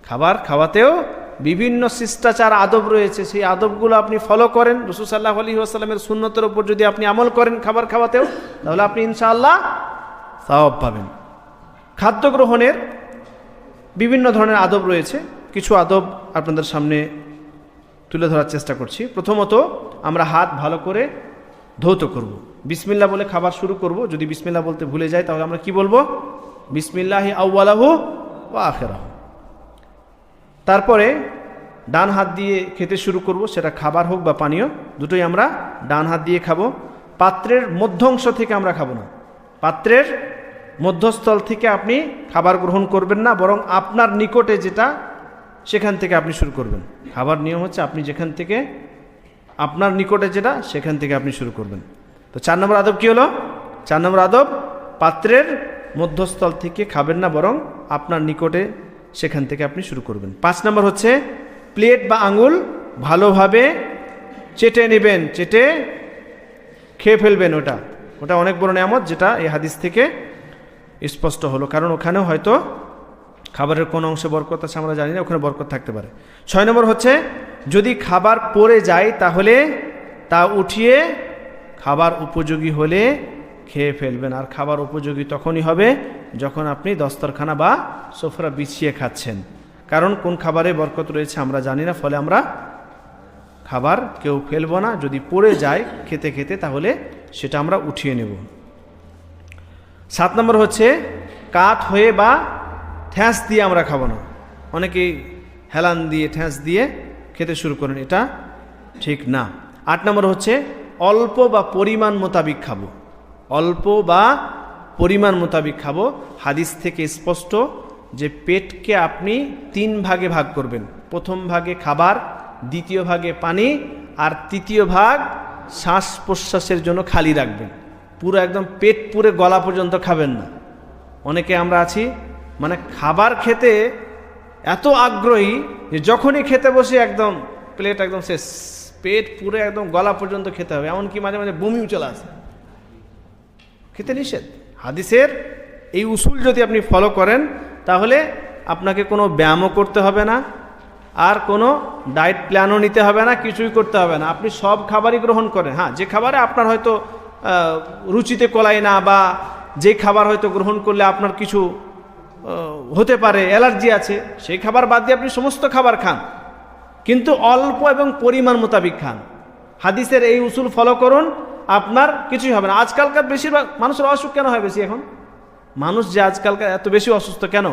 খাবার খাওয়াতেও বিভিন্ন শিষ্টাচার আদব রয়েছে, সেই আদবগুলো আপনি ফলো করেন। রাসূল সাল্লাল্লাহু আলাইহি ওয়াসাল্লামের সুন্নতের উপর যদি আপনি আমল করেন খাবার খাওয়াতেও, তাহলে আপনি ইনশাআল্লাহ সওয়াব পাবেন। খাদ্য গ্রহণের বিভিন্ন ধরনের আদব রয়েছে, কিছু আদব আপনাদের সামনে তুলে ধরার চেষ্টা করছি। প্রথমত, আমরা হাত ভালো করে ধৌত করব, বিসমিল্লাহ বলে খাবার শুরু করব। যদি বিসমিল্লাহ বলতে ভুলে যাই তাহলে আমরা কি বলবো? বিসমিল্লাহি আউয়ালাহু ওয়া আখিরাহু। তারপরে ডান হাত দিয়ে খেতে শুরু করব, সেটা খাবার হোক বা পানীয়, দুটোই আমরা ডান হাত দিয়ে খাবো। পাত্রের মধ্যাংশ থেকে আমরা খাবো না, পাত্রের মধ্যস্থল থেকে আপনি খাবার গ্রহণ করবেন না, বরং আপনার নিকটে যেটা সেখান থেকে আপনি শুরু করবেন। খাবার নিয়ম হচ্ছে আপনি যেখান থেকে, আপনার নিকটে যেটা সেখান থেকে আপনি শুরু করবেন। তো 4 নম্বর আদব কি হলো? 4 নম্বর আদব, পাত্রের মধ্যস্থল থেকে খাবেন না, বরং আপনার নিকটে সেখান থেকে আপনি শুরু করবেন। 5 নম্বর হচ্ছে প্লেট বা আঙুল ভালোভাবে চেটে নেবেন, চেটে খেয়ে ফেলবেন। ওটা অনেক বড় নিয়ামত, যেটা এই হাদিস থেকে স্পষ্ট হলো, কারণ ওখানেও হয়তো খাবারের কোন অংশে বরকত আছে আমরা জানি না, ওখানে বরকত থাকতে পারে। 6 নম্বর হচ্ছে যদি খাবার পড়ে যায় তাহলে তা উঠিয়ে খাবার উপযোগী হলে খেয়ে ফেলবেন। আর খাবার উপযোগী তখনই হবে যখন আপনি দস্তরখানা বা সোফরা বিছিয়ে খাচ্ছেন, কারণ কোন খাবারে বরকত রয়েছে আমরা জানি না, ফলে আমরা খাবার কেউ ফেলবো না। যদি পড়ে যায় খেতে খেতে তাহলে সেটা আমরা উঠিয়ে নেব। 7 নম্বর হচ্ছে কাত হয়ে বা ঠ্যাঁস দিয়ে আমরা খাবো না। অনেকেই হেলান দিয়ে ঠ্যাঁস দিয়ে খেতে শুরু করেন, এটা ঠিক না। 8 নম্বর হচ্ছে অল্প বা পরিমাণ মোতাবিক খাবো, অল্প বা পরিমাণ মোতাবিক খাবো। হাদিস থেকে স্পষ্ট যে পেটকে আপনি 3 ভাগে ভাগ করবেন, প্রথম ভাগে খাবার, দ্বিতীয় ভাগে পানি, আর তৃতীয় ভাগ শ্বাস প্রশ্বাসের জন্য খালি রাখবেন। পুরো একদম পেট পুরে গলা পর্যন্ত খাবেন না। অনেকে আমরা আছি মানে খাবার খেতে এত আগ্রহী যে যখনই খেতে বসে একদম প্লেট একদম শেষ, পেট পুরে একদম গলা পর্যন্ত খেতে হবে, এমনকি মাঝে মাঝে বমিও চলে আসে। খেতে নিষেধ। হাদিসের এই উসুল যদি আপনি ফলো করেন তাহলে আপনাকে কোনো ব্যায়ামও করতে হবে না, আর কোনো ডায়েট প্ল্যানও নিতে হবে না, কিছুই করতে হবে না। আপনি সব খাবারই গ্রহণ করেন। হ্যাঁ, যে খাবারে আপনার হয়তো রুচিতে কোলায় না, বা যে খাবার হয়তো গ্রহণ করলে আপনার কিছু হতে পারে, অ্যালার্জি আছে, সেই খাবার বাদ দিয়ে আপনি সমস্ত খাবার খান, কিন্তু অল্প এবং পরিমাণ মোতাবিক খান। হাদিসের এই উসুল ফলো করুন, আপনার কিছুই হবে না। আজকালকার বেশিরভাগ মানুষের অসুখ কেন হয় বেশি? এখন মানুষ যে আজকালকার এত বেশি অসুস্থ কেন?